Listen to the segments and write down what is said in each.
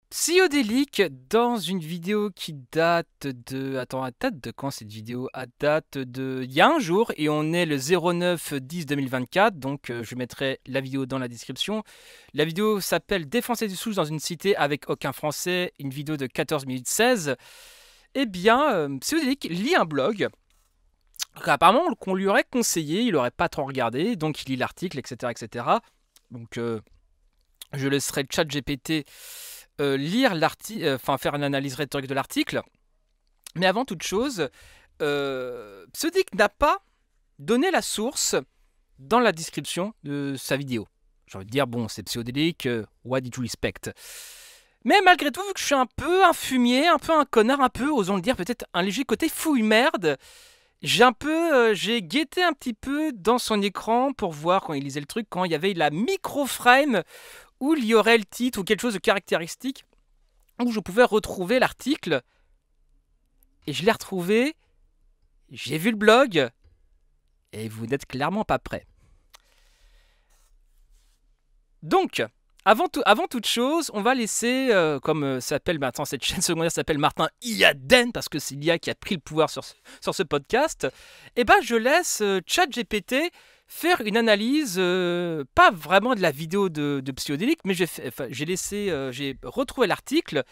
Psyodélique dans une vidéo qui date de... Attends, elle date de quand cette vidéo? Elle date de... Il y a un jour et on est le 09-10-2024, donc je mettrai la vidéo dans la description. La vidéo s'appelle Défoncer des souches dans une cité avec aucun français, une vidéo de 14 minutes 16. Eh bien, Psyodélique lit un blog. Apparemment qu'on lui aurait conseillé, il aurait pas trop regardé, donc il lit l'article, etc. etc. Donc je laisserai le chat GPT lire l'article, faire une analyse rhétorique de l'article. Mais avant toute chose, Pseudic n'a pas donné la source dans la description de sa vidéo. J'ai envie de dire, bon, c'est pseudélique, what did you expect? Mais malgré tout, vu que je suis un peu un fumier, un peu un connard, un peu, osons le dire, peut-être un léger côté fouille merde, j'ai guetté un petit peu dans son écran pour voir quand il lisait le truc, quand il y avait la micro-frame où il y aurait le titre ou quelque chose de caractéristique, où je pouvais retrouver l'article. Et je l'ai retrouvé, j'ai vu le blog, et vous n'êtes clairement pas prêts. Donc, avant toute chose, on va laisser, comme s'appelle maintenant cette chaîne secondaire s'appelle Martin Iaden, parce que c'est l'IA qui a pris le pouvoir sur ce podcast, et ben je laisse ChatGPT faire une analyse, pas vraiment de la vidéo de Psyodélique, mais j'ai retrouvé l'article,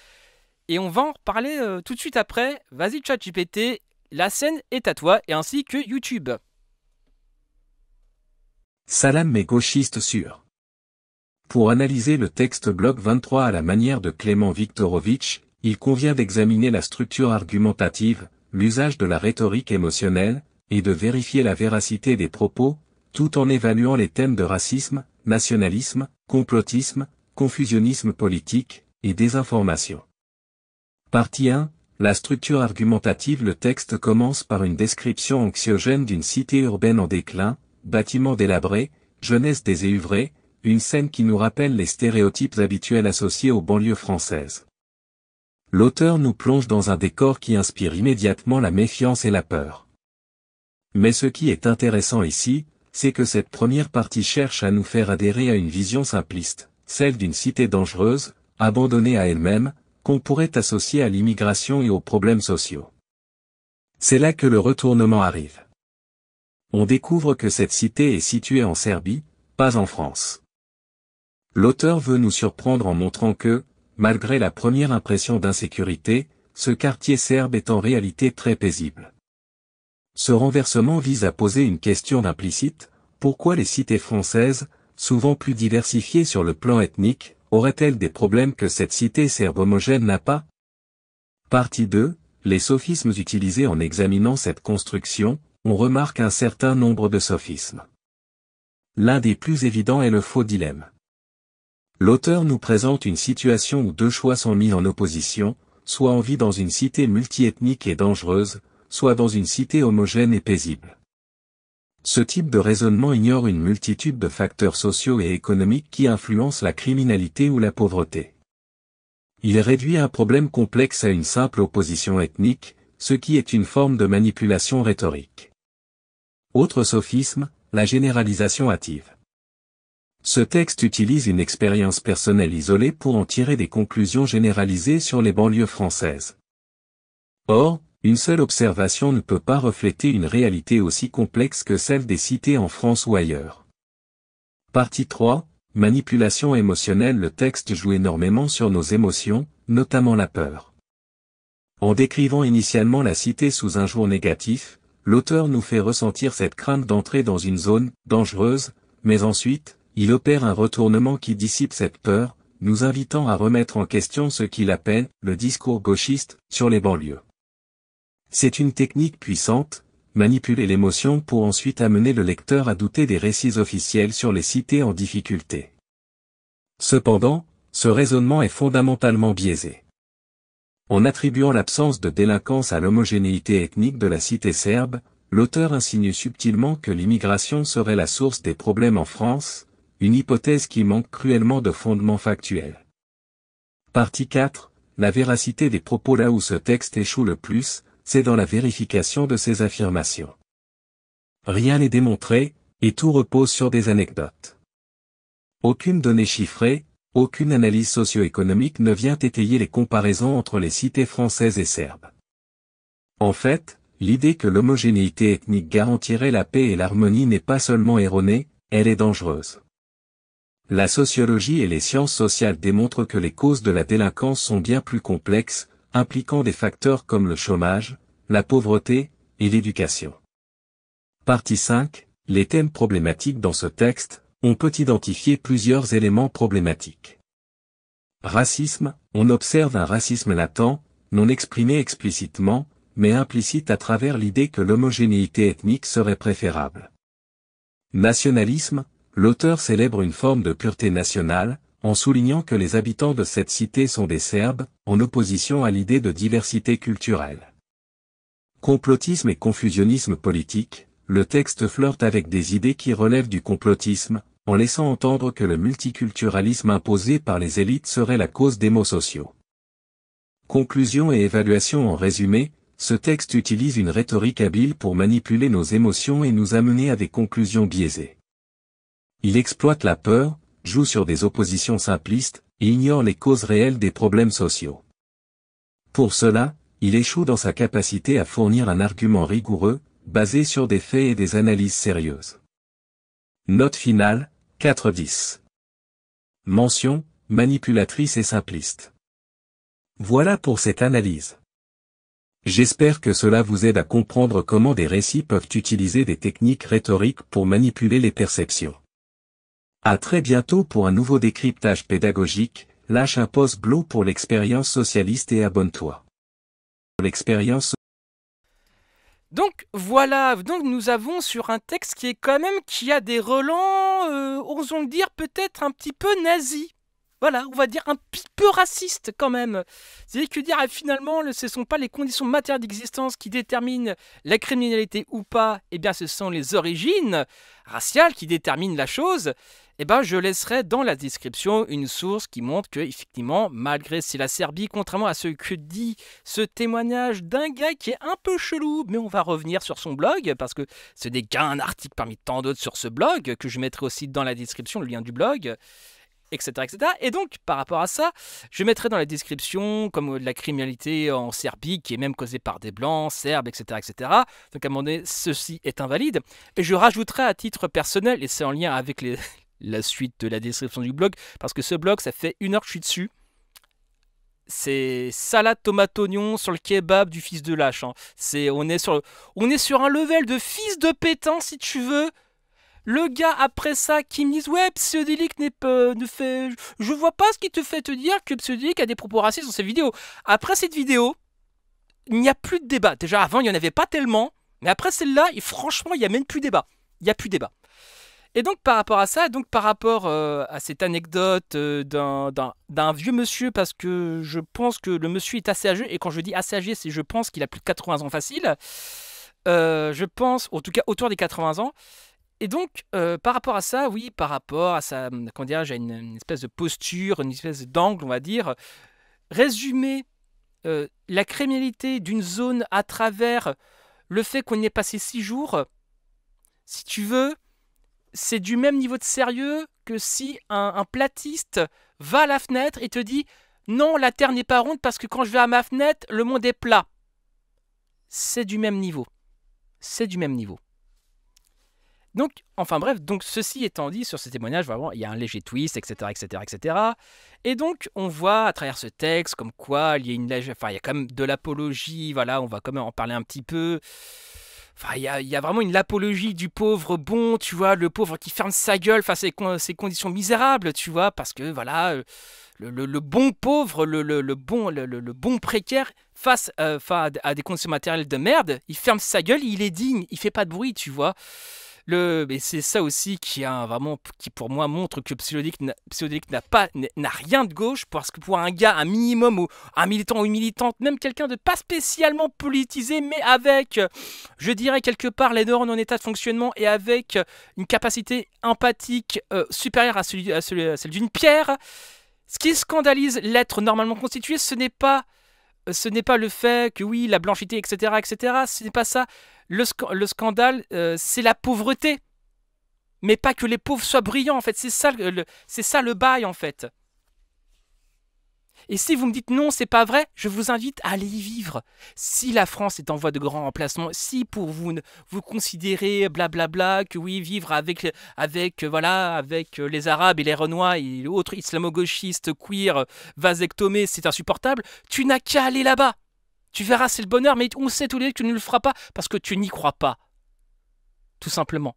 et on va en reparler tout de suite après. Vas-y ChatGPT, la scène est à toi, et ainsi que YouTube. Salam mes gauchistes sûrs. Pour analyser le texte bloc 23 à la manière de Clément Viktorovitch, il convient d'examiner la structure argumentative, l'usage de la rhétorique émotionnelle, et de vérifier la véracité des propos, tout en évaluant les thèmes de racisme, nationalisme, complotisme, confusionnisme politique, et désinformation. Partie 1. La structure argumentative. Le texte commence par une description anxiogène d'une cité urbaine en déclin, bâtiments délabrés, jeunesse déséuvrée, une scène qui nous rappelle les stéréotypes habituels associés aux banlieues françaises. L'auteur nous plonge dans un décor qui inspire immédiatement la méfiance et la peur. Mais ce qui est intéressant ici, c'est que cette première partie cherche à nous faire adhérer à une vision simpliste, celle d'une cité dangereuse, abandonnée à elle-même, qu'on pourrait associer à l'immigration et aux problèmes sociaux. C'est là que le retournement arrive. On découvre que cette cité est située en Serbie, pas en France. L'auteur veut nous surprendre en montrant que, malgré la première impression d'insécurité, ce quartier serbe est en réalité très paisible. Ce renversement vise à poser une question implicite: pourquoi les cités françaises, souvent plus diversifiées sur le plan ethnique, auraient-elles des problèmes que cette cité serbe homogène n'a pas? Partie 2. Les sophismes utilisés. En examinant cette construction, on remarque un certain nombre de sophismes. L'un des plus évidents est le faux dilemme. L'auteur nous présente une situation où deux choix sont mis en opposition, soit on vit dans une cité multiethnique et dangereuse, soit dans une cité homogène et paisible. Ce type de raisonnement ignore une multitude de facteurs sociaux et économiques qui influencent la criminalité ou la pauvreté. Il réduit un problème complexe à une simple opposition ethnique, ce qui est une forme de manipulation rhétorique. Autre sophisme, la généralisation hâtive. Ce texte utilise une expérience personnelle isolée pour en tirer des conclusions généralisées sur les banlieues françaises. Or, une seule observation ne peut pas refléter une réalité aussi complexe que celle des cités en France ou ailleurs. Partie 3. Manipulation émotionnelle. Le texte joue énormément sur nos émotions, notamment la peur. En décrivant initialement la cité sous un jour négatif, l'auteur nous fait ressentir cette crainte d'entrer dans une zone dangereuse, mais ensuite, il opère un retournement qui dissipe cette peur, nous invitant à remettre en question ce qu'il appelle le discours gauchiste sur les banlieues. C'est une technique puissante, manipuler l'émotion pour ensuite amener le lecteur à douter des récits officiels sur les cités en difficulté. Cependant, ce raisonnement est fondamentalement biaisé. En attribuant l'absence de délinquance à l'homogénéité ethnique de la cité serbe, l'auteur insinue subtilement que l'immigration serait la source des problèmes en France, une hypothèse qui manque cruellement de fondement factuel. Partie 4. La véracité des propos. Là où ce texte échoue le plus, c'est dans la vérification de ses affirmations. Rien n'est démontré, et tout repose sur des anecdotes. Aucune donnée chiffrée, aucune analyse socio-économique ne vient étayer les comparaisons entre les cités françaises et serbes. En fait, l'idée que l'homogénéité ethnique garantirait la paix et l'harmonie n'est pas seulement erronée, elle est dangereuse. La sociologie et les sciences sociales démontrent que les causes de la délinquance sont bien plus complexes, impliquant des facteurs comme le chômage, la pauvreté, et l'éducation. Partie 5. Les thèmes problématiques dans ce texte, on peut identifier plusieurs éléments problématiques. Racisme, on observe un racisme latent, non exprimé explicitement, mais implicite à travers l'idée que l'homogénéité ethnique serait préférable. Nationalisme, l'auteur célèbre une forme de pureté nationale, en soulignant que les habitants de cette cité sont des Serbes, en opposition à l'idée de diversité culturelle. Complotisme et confusionnisme politique, le texte flirte avec des idées qui relèvent du complotisme, en laissant entendre que le multiculturalisme imposé par les élites serait la cause des maux sociaux. Conclusion et évaluation en résumé, ce texte utilise une rhétorique habile pour manipuler nos émotions et nous amener à des conclusions biaisées. Il exploite la peur, joue sur des oppositions simplistes, et ignore les causes réelles des problèmes sociaux. Pour cela, il échoue dans sa capacité à fournir un argument rigoureux, basé sur des faits et des analyses sérieuses. Note finale, 4-10. Mention, manipulatrice et simpliste. Voilà pour cette analyse. J'espère que cela vous aide à comprendre comment des récits peuvent utiliser des techniques rhétoriques pour manipuler les perceptions. À très bientôt pour un nouveau décryptage pédagogique, lâche un pouce bleu pour l'expérience socialiste et abonne-toi. L'expérience. Donc voilà, donc nous avons sur un texte qui est quand même, qui a des relents, osons le dire, peut-être un petit peu nazis. Voilà, on va dire un petit peu raciste quand même. C'est-à-dire que dire finalement, ce ne sont pas les conditions matérielles d'existence qui déterminent la criminalité ou pas, eh bien ce sont les origines raciales qui déterminent la chose. Eh ben, je laisserai dans la description une source qui montre que, effectivement, malgré c'est la Serbie, contrairement à ce que dit ce témoignage d'un gars qui est un peu chelou, mais on va revenir sur son blog, parce que ce n'est qu'un article parmi tant d'autres sur ce blog, que je mettrai aussi dans la description, le lien du blog, etc., etc. Et donc, par rapport à ça, je mettrai dans la description, comme de la criminalité en Serbie, qui est même causée par des blancs, serbes, etc., etc. Donc, à un moment donné, ceci est invalide. Et je rajouterai à titre personnel, et c'est en lien avec la suite de la description du blog, parce que ce blog, ça fait 1 heure que je suis dessus. C'est salade tomate oignon sur le kebab du fils de lâche. Hein. On est sur un level de fils de pétain, si tu veux. Le gars, après ça, qui me dit « Ouais, Psyodélique ne fait... Je vois pas ce qui te fait te dire que Psyodélique a des propos racistes dans ses vidéos. » Après cette vidéo, il n'y a plus de débat. Déjà, avant, il n'y en avait pas tellement. Mais après celle-là, franchement, il n'y a même plus de débat. Il n'y a plus de débat. Et donc par rapport à ça, donc par rapport à cette anecdote d'un vieux monsieur, parce que je pense que le monsieur est assez âgé, et quand je dis assez âgé, c'est je pense qu'il a plus de 80 ans facile, je pense, en tout cas autour des 80 ans, et donc par rapport à ça, oui, par rapport à sa, comment dire, j'ai une espèce de posture, une espèce d'angle, on va dire, résumer la criminalité d'une zone à travers le fait qu'on y ait passé 6 jours, si tu veux, c'est du même niveau de sérieux que si un platiste va à la fenêtre et te dit « Non, la Terre n'est pas ronde parce que quand je vais à ma fenêtre, le monde est plat. » C'est du même niveau. C'est du même niveau. Donc, enfin bref, donc ceci étant dit, sur ce témoignage, vraiment, il y a un léger twist, etc., etc., etc. Et donc, on voit à travers ce texte comme quoi il y a il y a quand même de l'apologie, voilà, on va quand même en parler un petit peu. Enfin, il y a vraiment une apologie du pauvre bon, tu vois, le pauvre qui ferme sa gueule face à ces conditions misérables, tu vois, parce que voilà, le bon pauvre, le bon précaire face à des conditions matérielles de merde, il ferme sa gueule, il est digne, il fait pas de bruit, tu vois. Mais c'est ça aussi qui pour moi montre que Psyodélique n'a rien de gauche, parce que pour un gars, un minimum, ou un militant ou une militante, même quelqu'un de pas spécialement politisé, mais avec, je dirais quelque part, les neurones en état de fonctionnement et avec une capacité empathique supérieure à celle d'une pierre, ce qui scandalise l'être normalement constitué, ce n'est pas le fait que oui, la blanchité, etc., etc., ce n'est pas ça. Le scandale, c'est la pauvreté. Mais pas que les pauvres soient brillants, en fait. C'est ça le bail, en fait. Et si vous me dites non, c'est pas vrai, je vous invite à aller y vivre. Si la France est en voie de grand remplacement, si pour vous vous considérez blablabla que oui, vivre avec les Arabes et les Renois et autres islamo-gauchistes queer vasectomés, c'est insupportable, tu n'as qu'à aller là-bas. Tu verras, c'est le bonheur, mais on sait tous les deux que tu ne le feras pas parce que tu n'y crois pas. Tout simplement.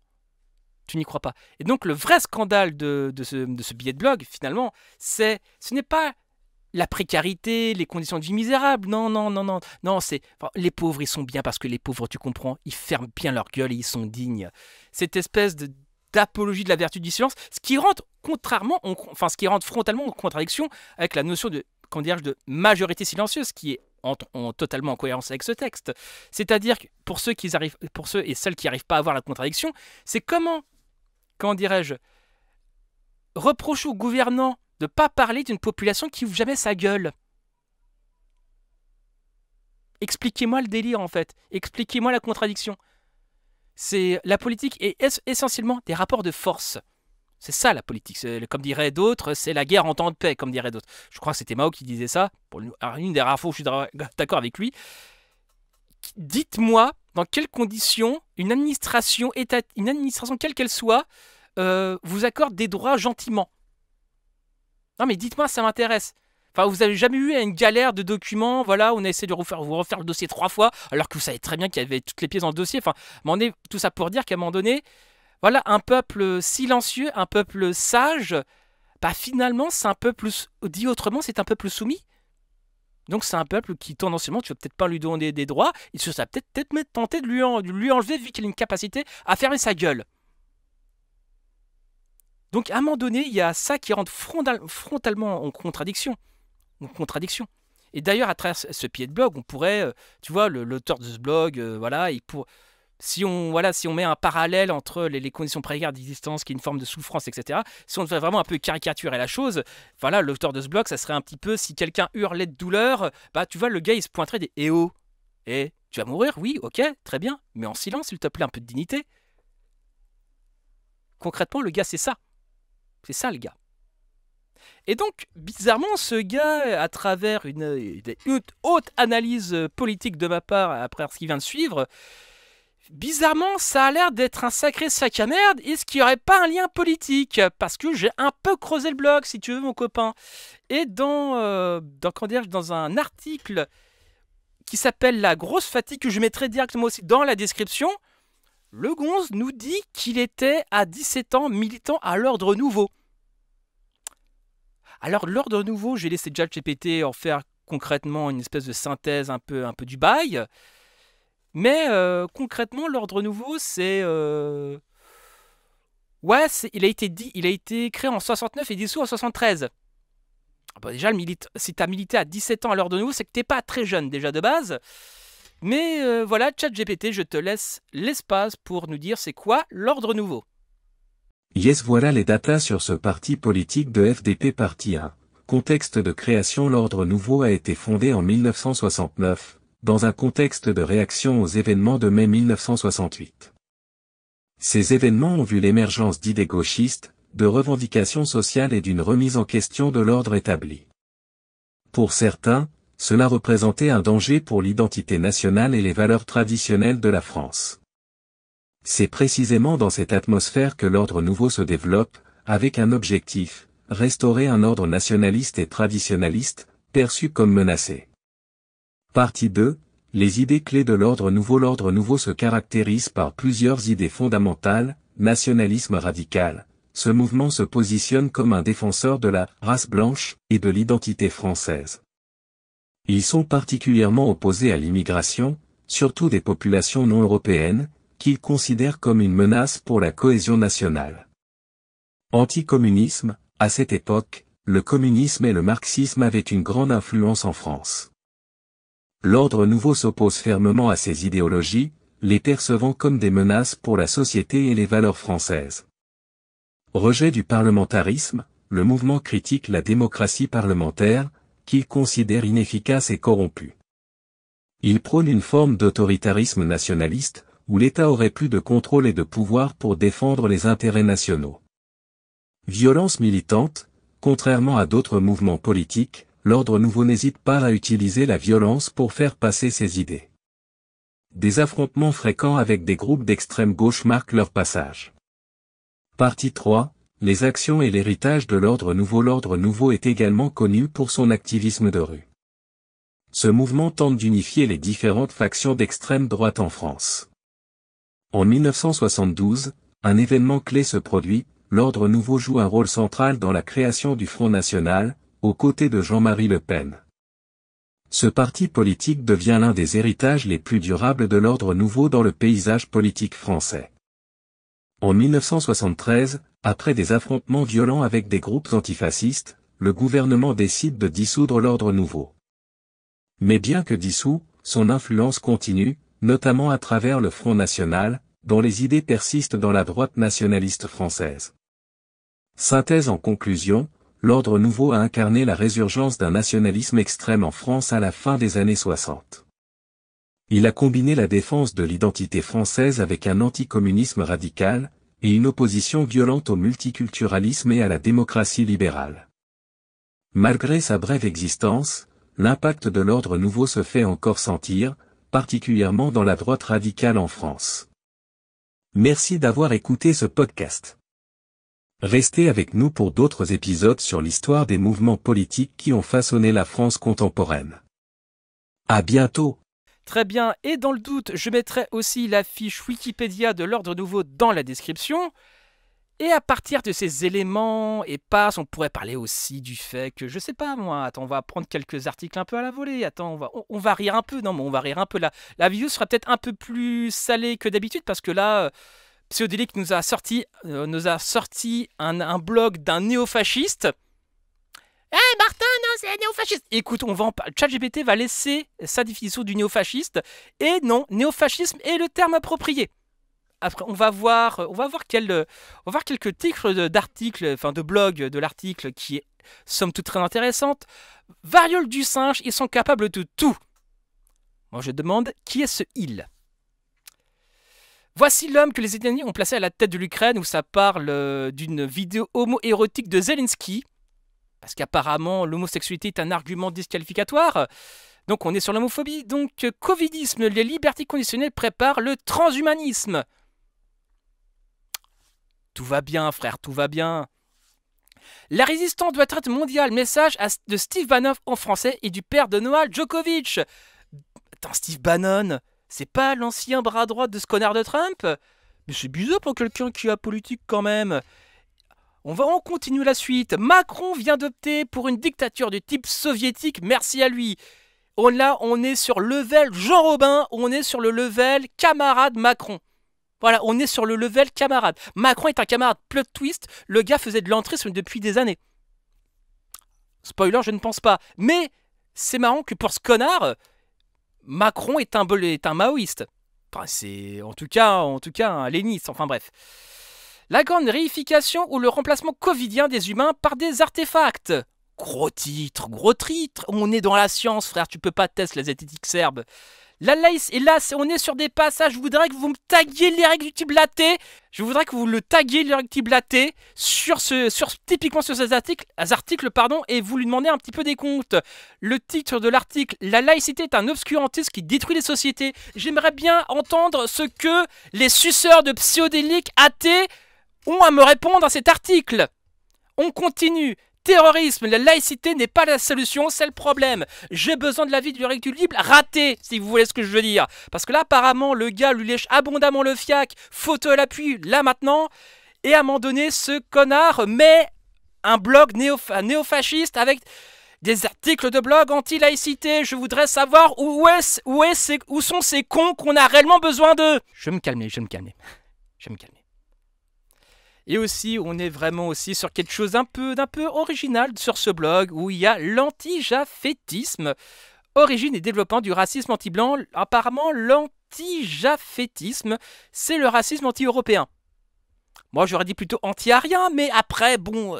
Tu n'y crois pas. Et donc le vrai scandale de ce billet de blog, finalement, ce n'est pas la précarité, les conditions de vie misérables. Non, les pauvres, ils sont bien parce que les pauvres, tu comprends, ils ferment bien leur gueule et ils sont dignes. Cette espèce d'apologie de la vertu du silence, ce qui rentre frontalement en contradiction avec la notion de majorité silencieuse, qui est totalement en cohérence avec ce texte. C'est-à-dire que pour ceux et celles qui n'arrivent pas à voir la contradiction, c'est comment dirais-je, reprocher aux gouvernants de ne pas parler d'une population qui ouvre jamais sa gueule. Expliquez-moi le délire, en fait. Expliquez-moi la contradiction. La politique est essentiellement des rapports de force. C'est ça la politique. Comme diraient d'autres, c'est la guerre en temps de paix, comme diraient d'autres. Je crois que c'était Mao qui disait ça. Pour une des rares fois où je suis d'accord avec lui. Dites-moi dans quelles conditions une administration quelle qu'elle soit vous accorde des droits gentiment. Non mais dites-moi, ça m'intéresse. Enfin, vous avez jamais eu une galère de documents, voilà, on a essayé de vous refaire le dossier 3 fois, alors que vous savez très bien qu'il y avait toutes les pièces dans le dossier. Enfin, tout ça pour dire qu'à un moment donné, voilà, un peuple silencieux, un peuple sage, bah finalement, c'est un peuple, dit autrement, c'est un peuple soumis. Donc c'est un peuple qui, tendanciellement, tu vas peut-être pas lui donner des droits, et ça va peut-être tenter de lui enlever, vu qu'il a une capacité à fermer sa gueule. Donc à un moment donné, il y a ça qui rentre frontalement en contradiction. Et d'ailleurs, à travers ce billet de blog, on pourrait, tu vois, l'auteur de ce blog, si on met un parallèle entre les conditions précaires d'existence, qui est une forme de souffrance, etc., si on devait vraiment un peu caricaturer la chose, voilà, l'auteur de ce blog, ça serait un petit peu, si quelqu'un hurlait de douleur, bah tu vois, le gars, il se pointerait des « Eh oh, tu vas mourir? Oui, ok, très bien, mais en silence, s'il te plaît, un peu de dignité. » Concrètement, le gars, c'est ça. C'est ça, le gars. Et donc, bizarrement, ce gars, à travers une haute analyse politique de ma part, après ce qui vient de suivre, bizarrement, ça a l'air d'être un sacré sac à merde. Est-ce qu'il n'y aurait pas un lien politique? Parce que j'ai un peu creusé le blog, si tu veux, mon copain. Et dans un article qui s'appelle « La grosse fatigue », que je mettrai directement aussi dans la description, le Gonze nous dit qu'il était à 17 ans militant à l'Ordre Nouveau. Alors l'Ordre Nouveau, j'ai laissé ChatGPT en faire concrètement une espèce de synthèse un peu du bail. Mais concrètement, l'Ordre Nouveau, c'est... Ouais, il a été créé en 69 et dissous en 73. Bon, déjà, si tu as milité à 17 ans à l'Ordre Nouveau, c'est que tu n'es pas très jeune déjà de base. Mais voilà, ChatGPT, je te laisse l'espace pour nous dire c'est quoi l'Ordre Nouveau. Yes, voilà les datas sur ce parti politique de FDP parti 1. Contexte de création. L'Ordre Nouveau a été fondé en 1969, dans un contexte de réaction aux événements de mai 1968. Ces événements ont vu l'émergence d'idées gauchistes, de revendications sociales et d'une remise en question de l'ordre établi. Pour certains, cela représentait un danger pour l'identité nationale et les valeurs traditionnelles de la France. C'est précisément dans cette atmosphère que l'Ordre Nouveau se développe, avec un objectif, restaurer un ordre nationaliste et traditionnaliste, perçu comme menacé. Partie 2, les idées clés de l'Ordre Nouveau. L'Ordre Nouveau se caractérise par plusieurs idées fondamentales. Nationalisme radical. Ce mouvement se positionne comme un défenseur de la race blanche et de l'identité française. Ils sont particulièrement opposés à l'immigration, surtout des populations non européennes, qu'ils considèrent comme une menace pour la cohésion nationale. Anticommunisme, à cette époque, le communisme et le marxisme avaient une grande influence en France. L'Ordre Nouveau s'oppose fermement à ces idéologies, les percevant comme des menaces pour la société et les valeurs françaises. Rejet du parlementarisme, le mouvement critique la démocratie parlementaire, qu'il considère inefficace et corrompue. Il prône une forme d'autoritarisme nationaliste, où l'État aurait plus de contrôle et de pouvoir pour défendre les intérêts nationaux. Violence militante, contrairement à d'autres mouvements politiques, l'ordre nouveau n'hésite pas à utiliser la violence pour faire passer ses idées. Des affrontements fréquents avec des groupes d'extrême gauche marquent leur passage. Partie 3. Les actions et l'héritage de l'ordre nouveau. L'ordre nouveau est également connu pour son activisme de rue. Ce mouvement tente d'unifier les différentes factions d'extrême droite en France. En 1972, un événement clé se produit, l'ordre nouveau joue un rôle central dans la création du Front National, aux côtés de Jean-Marie Le Pen. Ce parti politique devient l'un des héritages les plus durables de l'ordre nouveau dans le paysage politique français. En 1973, après des affrontements violents avec des groupes antifascistes, le gouvernement décide de dissoudre l'ordre nouveau. Mais bien que dissous, son influence continue, notamment à travers le Front National, dont les idées persistent dans la droite nationaliste française. Synthèse en conclusion, l'ordre nouveau a incarné la résurgence d'un nationalisme extrême en France à la fin des années 60. Il a combiné la défense de l'identité française avec un anticommunisme radical, et une opposition violente au multiculturalisme et à la démocratie libérale. Malgré sa brève existence, l'impact de l'ordre nouveau se fait encore sentir, particulièrement dans la droite radicale en France. Merci d'avoir écouté ce podcast. Restez avec nous pour d'autres épisodes sur l'histoire des mouvements politiques qui ont façonné la France contemporaine. À bientôt. Très bien, et dans le doute, je mettrai aussi la fiche Wikipédia de l'ordre nouveau dans la description. Et à partir de ces éléments et passes, on pourrait parler aussi du fait que, je sais pas moi, attends, on va prendre quelques articles un peu à la volée, attends, on va rire un peu, non mais on va rire un peu là. La vidéo sera peut-être un peu plus salée que d'habitude parce que là, Psyodélique nous a sorti un blog d'un néofasciste. Martin, non, c'est un néofasciste. Écoute, on va en parler. ChatGPT va laisser sa définition du néofasciste. Et non, néofascisme est le terme approprié. Après, on va voir quelques titres d'articles, enfin de blog de l'article qui est somme toute très intéressante. Variole du singe, ils sont capables de tout. Moi je demande, qui est ce il? Voici l'homme que les États-Unis ont placé à la tête de l'Ukraine, où ça parle d'une vidéo homo-érotique de Zelensky. Parce qu'apparemment, l'homosexualité est un argument disqualificatoire. Donc on est sur l'homophobie. Donc, covidisme, les libertés conditionnelles préparent le transhumanisme. Tout va bien, frère, tout va bien. La résistance doit être mondiale. Message de Steve Bannon en français et du père de Novak Djokovic. Attends, Steve Bannon, c'est pas l'ancien bras droit de ce connard de Trump? Mais c'est bizarre pour quelqu'un qui est apolitique quand même. On continue la suite. Macron vient d'opter pour une dictature du type soviétique, merci à lui. On est sur level Jean Robin, on est sur le level camarade Macron. Voilà, on est sur le level camarade. Macron est un camarade, plot twist, le gars faisait de l'entrisme depuis des années. Spoiler, je ne pense pas. Mais c'est marrant que pour ce connard, Macron est un maoïste. Enfin, c'est en tout cas un léniste, enfin bref. La grande réification ou le remplacement covidien des humains par des artefacts. Gros titre, on est dans la science, frère, tu peux pas tester la zététique serbe. La laïs, et là, on est sur des passages, je voudrais que vous me taguiez l'irréductible laté. Je voudrais que vous le taguiez l'irréductible laté typiquement sur ces articles, et vous lui demandez un petit peu des comptes. Le titre de l'article, la laïcité est un obscurantisme qui détruit les sociétés. J'aimerais bien entendre ce que les suceurs de psychodéliques athées ont à me répondre à cet article. On continue. Terrorisme, la laïcité n'est pas la solution, c'est le problème. J'ai besoin de l'avis du rééquilibre raté, si vous voulez ce que je veux dire. Parce que là, apparemment, le gars lui lèche abondamment le fiac, photo à l'appui, là maintenant. Et à un moment donné, ce connard met un blog néofasciste avec des articles de blog anti-laïcité. Je voudrais savoir où sont ces cons qu'on a réellement besoin d'eux. Je vais me calmer. Et aussi, on est vraiment aussi sur quelque chose d'un peu original sur ce blog, où il y a l'anti-jaffétisme, origine et développement du racisme anti-blanc. Apparemment, l'anti-jaffétisme, c'est le racisme anti-européen. Moi, j'aurais dit plutôt anti-arien, mais après, bon...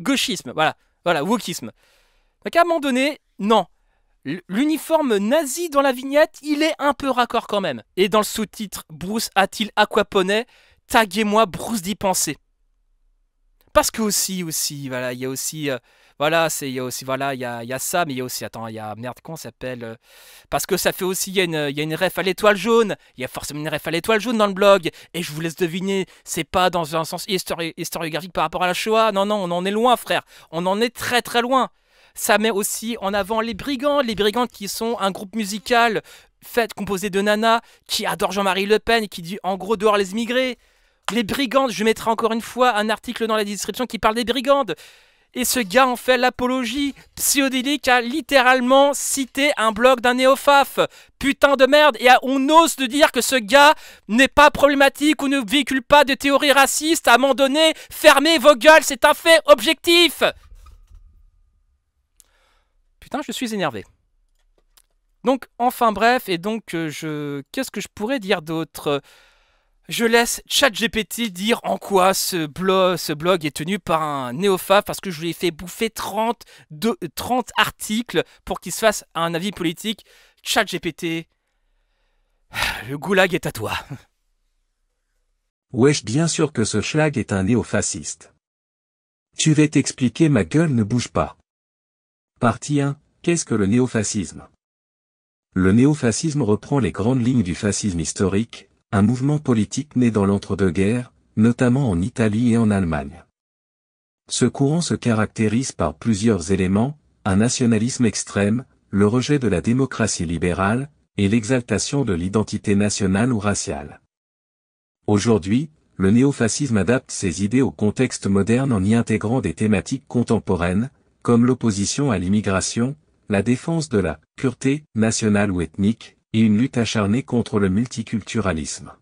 gauchisme, voilà, wokisme. Donc à un moment donné, non. L'uniforme nazi dans la vignette, il est un peu raccord quand même. Et dans le sous-titre, Bruce a-t-il aquaponé? Taguez-moi Bruce d'y penser. Parce que aussi, voilà, il y a aussi... Voilà, il y a aussi, voilà, il y a ça, mais il y a aussi, attends, il y a, merde, comment ça s'appelle parce que ça fait aussi, il y a une ref à l'étoile jaune, il y a forcément une ref à l'étoile jaune dans le blog, et je vous laisse deviner, c'est pas dans un sens historiographique par rapport à la Shoah, non, non, on en est loin, frère, on en est très très loin. Ça met aussi en avant les Brigandes qui sont un groupe musical fait, composé de nanas, qui adore Jean-Marie Le Pen, et qui dit en gros dehors les immigrés. Les Brigandes, je mettrai encore une fois un article dans la description qui parle des Brigandes. Et ce gars en fait l'apologie. Psyodélique a littéralement cité un blog d'un néofaf. Putain de merde. Et on ose de dire que ce gars n'est pas problématique ou ne véhicule pas de théories racistes. À un moment donné, fermez vos gueules, c'est un fait objectif. Putain, je suis énervé. Donc, enfin bref, et donc, qu'est-ce que je pourrais dire d'autre? Je laisse ChatGPT dire en quoi ce blog est tenu par un néophyte parce que je lui ai fait bouffer 30 articles pour qu'il se fasse un avis politique. ChatGPT, le goulag est à toi. Wesh, bien sûr que ce schlag est un néofasciste. Tu vas t'expliquer, ma gueule, ne bouge pas. Partie 1. Qu'est-ce que le néofascisme? Le néofascisme reprend les grandes lignes du fascisme historique, un mouvement politique né dans l'entre-deux-guerres, notamment en Italie et en Allemagne. Ce courant se caractérise par plusieurs éléments, un nationalisme extrême, le rejet de la démocratie libérale, et l'exaltation de l'identité nationale ou raciale. Aujourd'hui, le néofascisme adapte ses idées au contexte moderne en y intégrant des thématiques contemporaines, comme l'opposition à l'immigration, la défense de la pureté nationale ou ethnique, et une lutte acharnée contre le multiculturalisme.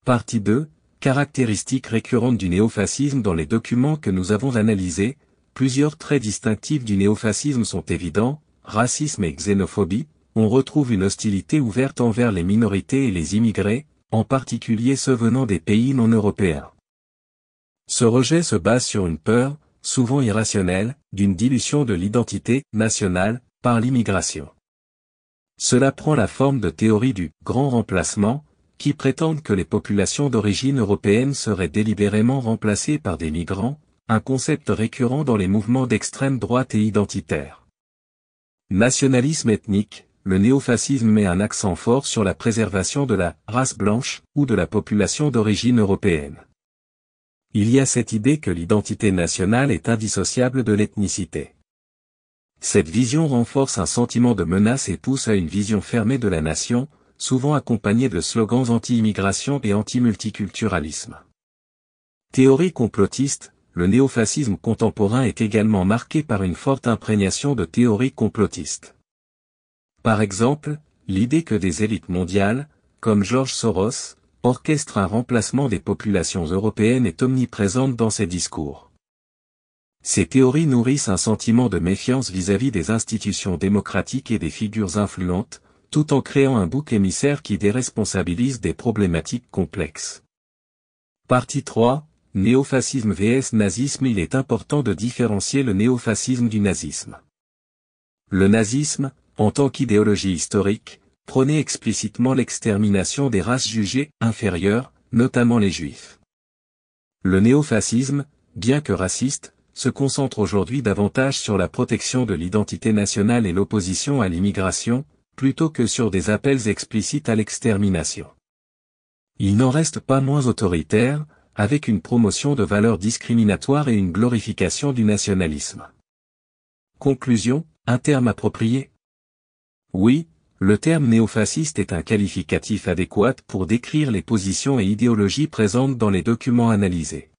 Partie 2. Caractéristiques récurrentes du néofascisme. Dans les documents que nous avons analysés, plusieurs traits distinctifs du néofascisme sont évidents: racisme et xénophobie. On retrouve une hostilité ouverte envers les minorités et les immigrés, en particulier ceux venant des pays non européens. Ce rejet se base sur une peur, souvent irrationnelle, d'une dilution de l'identité nationale par l'immigration. Cela prend la forme de théories du grand remplacement, qui prétendent que les populations d'origine européenne seraient délibérément remplacées par des migrants, un concept récurrent dans les mouvements d'extrême droite et identitaire. Nationalisme ethnique, le néofascisme met un accent fort sur la préservation de la race blanche ou de la population d'origine européenne. Il y a cette idée que l'identité nationale est indissociable de l'ethnicité. Cette vision renforce un sentiment de menace et pousse à une vision fermée de la nation, souvent accompagnée de slogans anti-immigration et anti-multiculturalisme. Théorie complotiste, le néofascisme contemporain est également marqué par une forte imprégnation de théories complotistes. Par exemple, l'idée que des élites mondiales, comme George Soros, orchestrent un remplacement des populations européennes est omniprésente dans ses discours. Ces théories nourrissent un sentiment de méfiance vis-à-vis des institutions démocratiques et des figures influentes, tout en créant un bouc émissaire qui déresponsabilise des problématiques complexes. Partie 3. Néofascisme vs nazisme. Il est important de différencier le néofascisme du nazisme. Le nazisme, en tant qu'idéologie historique, prônait explicitement l'extermination des races jugées inférieures, notamment les juifs. Le néofascisme, bien que raciste, se concentre aujourd'hui davantage sur la protection de l'identité nationale et l'opposition à l'immigration, plutôt que sur des appels explicites à l'extermination. Il n'en reste pas moins autoritaire, avec une promotion de valeurs discriminatoires et une glorification du nationalisme. Conclusion, un terme approprié? Oui, le terme néofasciste est un qualificatif adéquat pour décrire les positions et idéologies présentes dans les documents analysés.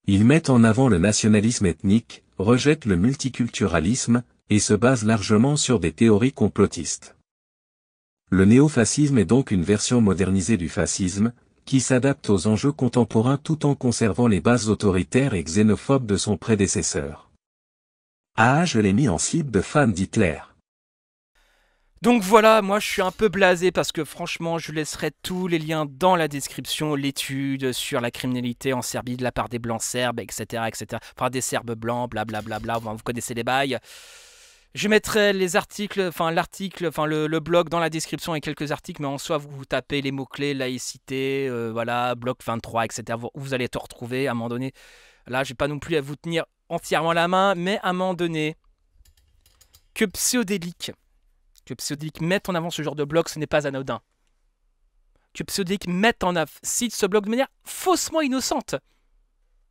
Ils mettent en avant le nationalisme ethnique, rejettent le multiculturalisme, et se basent largement sur des théories complotistes. Le néofascisme est donc une version modernisée du fascisme, qui s'adapte aux enjeux contemporains tout en conservant les bases autoritaires et xénophobes de son prédécesseur. Ah, je l'ai mis en cible de fans d'Hitler. Donc voilà, moi je suis un peu blasé parce que franchement je laisserai tous les liens dans la description, l'étude sur la criminalité en Serbie de la part des blancs serbes, etc. etc. Enfin des serbes blancs, blablabla, vous connaissez les bails. Je mettrai les articles, le blog dans la description et quelques articles, mais en soi vous tapez les mots-clés, laïcité, voilà, bloc 23, etc. Vous allez tout retrouver à un moment donné. Là, j'ai pas non plus à vous tenir entièrement la main, mais à un moment donné, que Pseudélique mette en avant ce genre de blog, ce n'est pas anodin. Que Pseudélique mette en avant, cite ce blog de manière faussement innocente.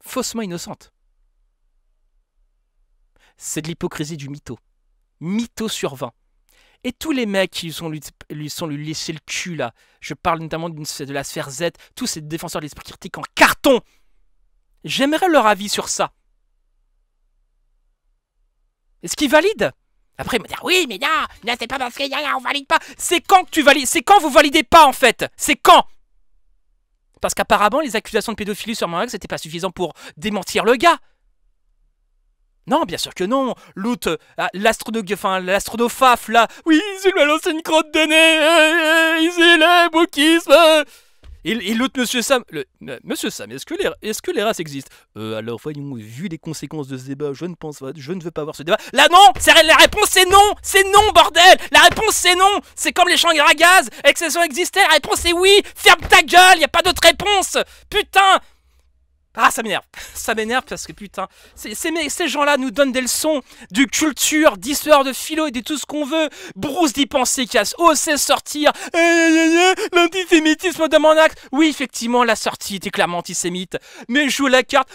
Faussement innocente. C'est de l'hypocrisie du mytho. Mytho sur 20. Et tous les mecs qui lui léché le cul là, je parle notamment de la sphère Z, tous ces défenseurs de l'esprit critique en carton. J'aimerais leur avis sur ça. Est-ce qu'ils valident? Après, ils me dire oui, mais non, c'est pas parce qu'il y a, on valide pas. C'est quand que tu valides? C'est quand vous validez pas en fait? C'est quand? Parce qu'apparemment, les accusations de pédophilie sur Max c'était pas suffisant pour démentir le gars. Non, bien sûr que non. L'autre, l'astronofaf là, oui, il lui a lancé une crotte de nez, il célèbre wokisme. Et l'autre, Monsieur Sam, Monsieur Sam, est-ce que les races existent? Alors voyons, vu les conséquences de ce débat, je ne veux pas voir ce débat. Là non, la réponse c'est non, bordel. La réponse c'est non. C'est comme les chambres à gaz, exception existait, la réponse c'est oui. Ferme ta gueule, y a pas d'autre réponse. Putain. Ah, ça m'énerve parce que putain, ces gens-là nous donnent des leçons de culture, d'histoire, de philo et de tout ce qu'on veut. Bruce d'y penser qui a osé sortir l'antisémitisme de mon acte. Oui, effectivement, la sortie était clairement antisémite, mais joue la carte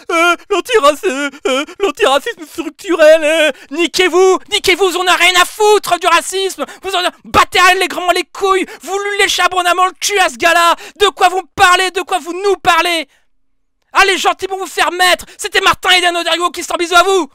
l'antiracisme structurel. Niquez-vous, vous en avez rien à foutre du racisme. Vous en battez les grands les couilles, vous lui léchez abondamment le cul à ce gars-là. De quoi vous parlez, de quoi vous nous parlez? Allez gentiment vous faire mettre. C'était Martin et Dan Odario qui s'en bisous à vous.